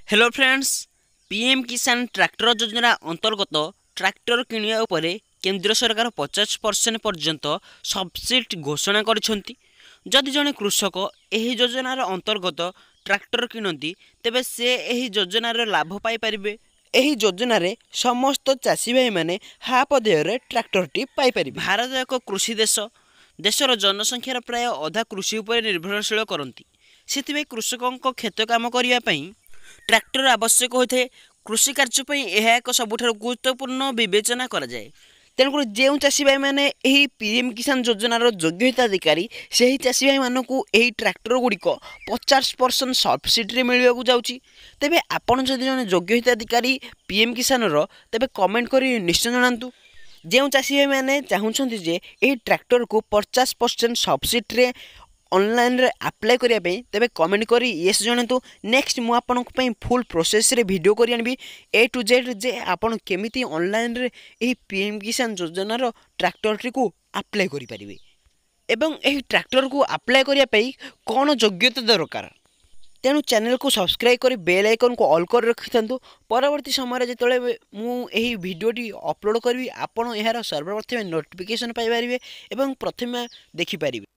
Hello friends, PM किसान tractor योजना अंतर्गत ट्रैक्टर किणवा उपरे केंद्र सरकार 50% पर्यंत सब्सिडी घोषणा କରିଛନ୍ତି। जदि जड़े कृषक ଏହି योजनार अंतर्गत ट्रैक्टर किणती तेबे से ଏହି योजनार लाभ पाइपारे। ଏହି ଯୋଜନାରେ ସମସ୍ତ ଚାଷୀ ଭାଇମାନେ ହାଫ ଦେୟରେ ଟ୍ରାକ୍ଟରଟି ପାଇପାରିବେ। ଭାରତ ଏକ କୃଷି ଦେଶ। ଦେଶର ଜନସଂଖ୍ୟାର ପ୍ରାୟ ଅଧା କୃଷି ଉପରେ ନିର୍ଭରଶୀଳ କରନ୍ତି। ସେଥିପାଇଁ କୃଷକଙ୍କ କ୍ଷେତ କାମ କରିବା ପାଇଁ ट्रैक्टर आवश्यक होता है। कृषि कार्य पर यह एक सबुठ गुरुत्वपूर्ण विवेचना कराए। तेणुक जो चाषी भाई मैंने पीएम किसान योजनार योग्य हिताधिकारी से ही चाषी भाई मानक ट्रैक्टर गुड़िक 50% सब्सिडी मिलवा जाऊँगी। तेबे आपण जदि जन योग्य हिताधिकारी पीएम किसान तेबे कमेंट कर निश्चय जनातु। जो चाषी भाई मैंने चाहूँगी जे यही ट्रैक्टर को 50% सब्सिडी ऑनलाइन रे अप्लाई करिया पे तेबे कमेंट करी येस जणातु। नेक्स्ट मु आपनक पई फुल प्रोसेस रे वीडियो करी आनबी ए टू जेड जे आपन केमिति ऑनलाइन रे एही पीएम किसान योजना रो ट्रैक्टर टी को अप्लाई करि परिबे एवं एही ट्रैक्टर को अप्लाई करिया पे कोन योग्यता दरकार। तेणु चैनल को सब्सक्राइब कर बेल आइकन को ऑल कर रखिथांतु। परवर्ती समय जिते मु एही वीडियोटी अपलोड करी आपण यार सर्वप्रथमे नोटिफिकेशन पाई परिबे एवं प्रथमे देखि परिबे।